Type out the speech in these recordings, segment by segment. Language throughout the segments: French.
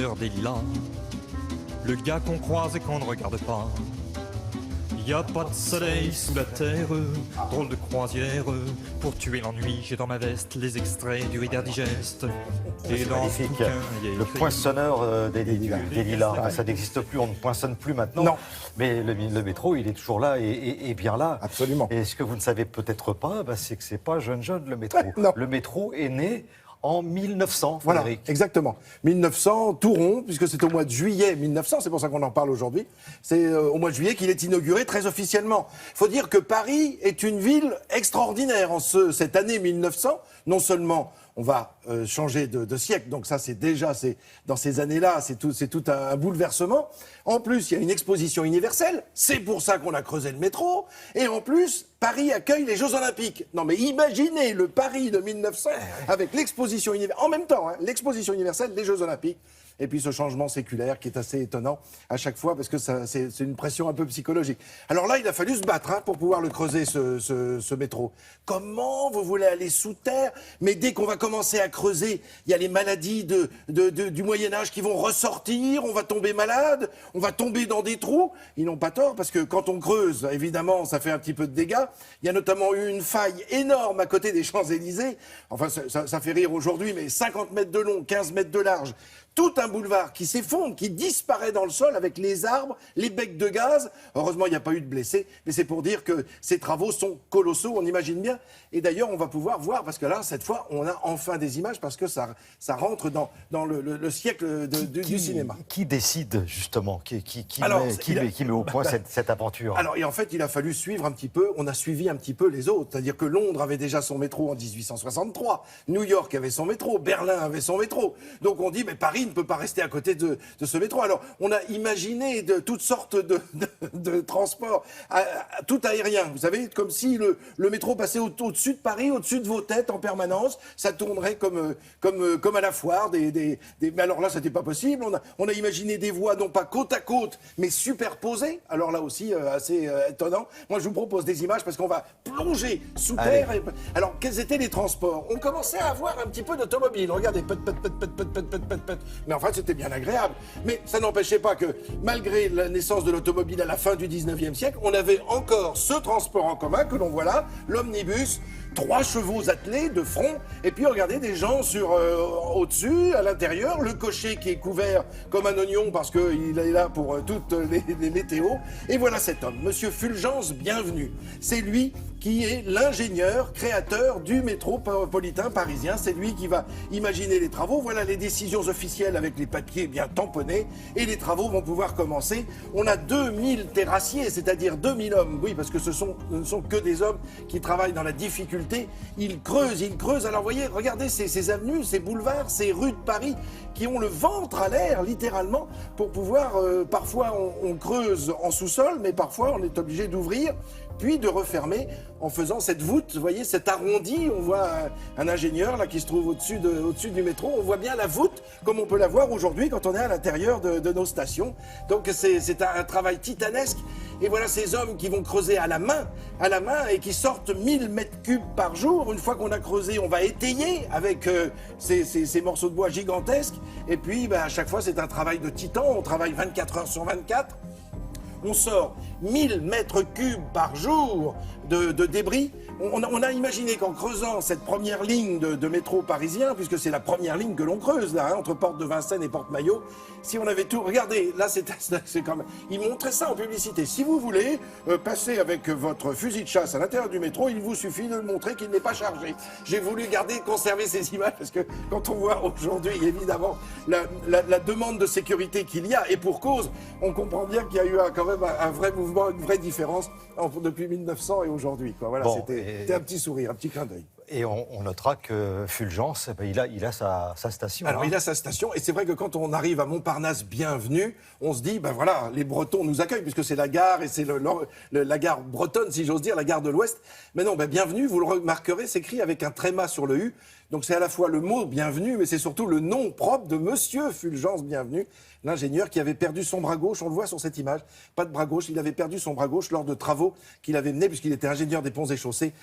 couleur des lilas, le gars qu'on croise et qu'on ne regarde pas. Y a pas de soleil sous la terre, drôle de croisière. Pour tuer l'ennui, j'ai dans ma veste les extraits du Reader Digest. C'est magnifique. Le poinçonneur des lilas, ça n'existe plus, on ne poinçonne plus maintenant. Non. Mais le métro, il est toujours là et bien là. Absolument. Et ce que vous ne savez peut-être pas, c'est que c'est pas jeune le métro. Non. Le métro est né en 1900, Voilà, Frédéric. exactement. 1900, tout rond, puisque c'est au mois de juillet 1900, c'est pour ça qu'on en parle aujourd'hui. C'est au mois de juillet qu'il est inauguré très officiellement. Il faut dire que Paris est une ville extraordinaire en cette année 1900. Non seulement on va changer de siècle, donc ça c'est dans ces années-là, c'est tout un bouleversement. En plus, il y a une exposition universelle, c'est pour ça qu'on a creusé le métro, et en plus, Paris accueille les Jeux Olympiques. Non mais imaginez le Paris de 1900 avec l'exposition universelle, en même temps, hein, l'exposition universelle, les Jeux Olympiques. Et puis ce changement séculaire qui est assez étonnant à chaque fois parce que c'est une pression un peu psychologique. Alors là, il a fallu se battre pour pouvoir le creuser, ce métro. Comment vous voulez aller sous terre? Mais dès qu'on va commencer à creuser, il y a les maladies du Moyen-Âge qui vont ressortir, on va tomber malade, on va tomber dans des trous. Ils n'ont pas tort parce que quand on creuse, évidemment, ça fait un petit peu de dégâts. Il y a notamment eu une faille énorme à côté des Champs-Élysées. Enfin, ça fait rire aujourd'hui, mais 50 mètres de long, 15 mètres de large. Tout un boulevard qui s'effondre, qui disparaît dans le sol avec les arbres, les becs de gaz. Heureusement, il n'y a pas eu de blessés, mais c'est pour dire que ces travaux sont colossaux, on imagine bien. Et d'ailleurs, on va pouvoir voir, parce que là, cette fois, on a enfin des images, parce que ça rentre dans le siècle du cinéma. Qui décide, justement, qui met au point cette aventure? Alors, et en fait, il a fallu suivre un petit peu, on a suivi un petit peu les autres. C'est-à-dire que Londres avait déjà son métro en 1863, New York avait son métro, Berlin avait son métro. Donc on dit, mais Paris ne peut pas rester à côté de ce métro. Alors, on a imaginé de toutes sortes de transports, tout aérien. Vous savez, comme si le métro passait au-dessus de Paris, au-dessus de vos têtes en permanence. Ça tournerait comme à la foire. Mais alors là, c'était pas possible. On a imaginé des voies, non pas côte à côte, mais superposées. Alors là aussi, assez étonnant. Moi, je vous propose des images parce qu'on va plonger sous terre. Alors, quels étaient les transports? On commençait à avoir un petit peu d'automobile. Regardez, pet. Mais enfin, c'était bien agréable. Mais ça n'empêchait pas que, malgré la naissance de l'automobile à la fin du 19e siècle, on avait encore ce transport en commun que l'on voit là, l'omnibus, 3 chevaux attelés de front, et puis regardez des gens au-dessus, à l'intérieur, le cocher qui est couvert comme un oignon parce qu'il est là pour toutes les météos. Et voilà cet homme, Monsieur Fulgence Bienvenu. C'est lui qui est l'ingénieur créateur du métropolitain parisien. C'est lui qui va imaginer les travaux. Voilà les décisions officielles avec les papiers bien tamponnés. Et les travaux vont pouvoir commencer. On a 2000 terrassiers, c'est-à-dire 2000 hommes. Oui, parce que ce ne sont que des hommes qui travaillent dans la difficulté. Ils creusent. Alors voyez, regardez ces avenues, ces boulevards, ces rues de Paris qui ont le ventre à l'air, littéralement, pour pouvoir... parfois, on creuse en sous-sol, mais parfois, on est obligé d'ouvrir puis de refermer en faisant cette voûte, vous voyez, cet arrondi. On voit un ingénieur là qui se trouve au-dessus du métro. On voit bien la voûte comme on peut la voir aujourd'hui quand on est à l'intérieur de nos stations. Donc c'est un travail titanesque. Et voilà ces hommes qui vont creuser à la main et qui sortent 1000 mètres cubes par jour. Une fois qu'on a creusé, on va étayer avec ces morceaux de bois gigantesques. Et puis à chaque fois, c'est un travail de titan. On travaille 24 heures sur 24. On sort 1000 mètres cubes par jour de débris. On a imaginé qu'en creusant cette première ligne de métro parisien, puisque c'est la première ligne que l'on creuse, là, entre Porte de Vincennes et Porte Maillot, si on avait tout... Regardez, là, c'est quand même... Ils montraient ça en publicité. Si vous voulez passer avec votre fusil de chasse à l'intérieur du métro, il vous suffit de montrer qu'il n'est pas chargé. J'ai voulu conserver ces images, parce que quand on voit aujourd'hui, évidemment, la demande de sécurité qu'il y a, et pour cause, on comprend bien qu'il y a eu quand même un vrai mouvement, une vraie différence depuis 1900 et aujourd'hui. Voilà, bon, c'était un petit sourire, un petit clin d'œil. Et on notera que Fulgence, il a sa station. Alors, il a sa station, et c'est vrai que quand on arrive à Montparnasse Bienvenue, on se dit, ben voilà, les Bretons nous accueillent, puisque c'est la gare, et c'est la gare bretonne, si j'ose dire, la gare de l'Ouest. Mais non, Bienvenue, vous le remarquerez, s'écrit avec un tréma sur le U. Donc c'est à la fois le mot bienvenue, mais c'est surtout le nom propre de Monsieur Fulgence Bienvenu, l'ingénieur qui avait perdu son bras gauche. On le voit sur cette image, pas de bras gauche. Il avait perdu son bras gauche lors de travaux qu'il avait menés, puisqu'il était ingénieur des ponts et chaussées,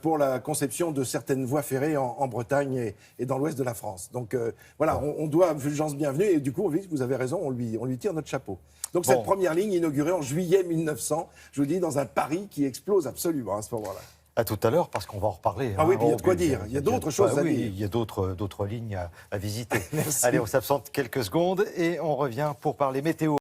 pour la conception de certaines voies ferrées en Bretagne et dans l'ouest de la France. Donc voilà, on doit Fulgence Bienvenu, et du coup, vous avez raison, on lui tire notre chapeau. Donc cette première ligne inaugurée en juillet 1900, je vous dis, dans un Paris qui explose absolument à ce moment-là. À tout à l'heure, parce qu'on va en reparler. Ah oui, puis il y a de quoi dire. Il y a d'autres choses à dire. Il y a d'autres lignes à visiter. Merci. Allez, on s'absente quelques secondes et on revient pour parler météo.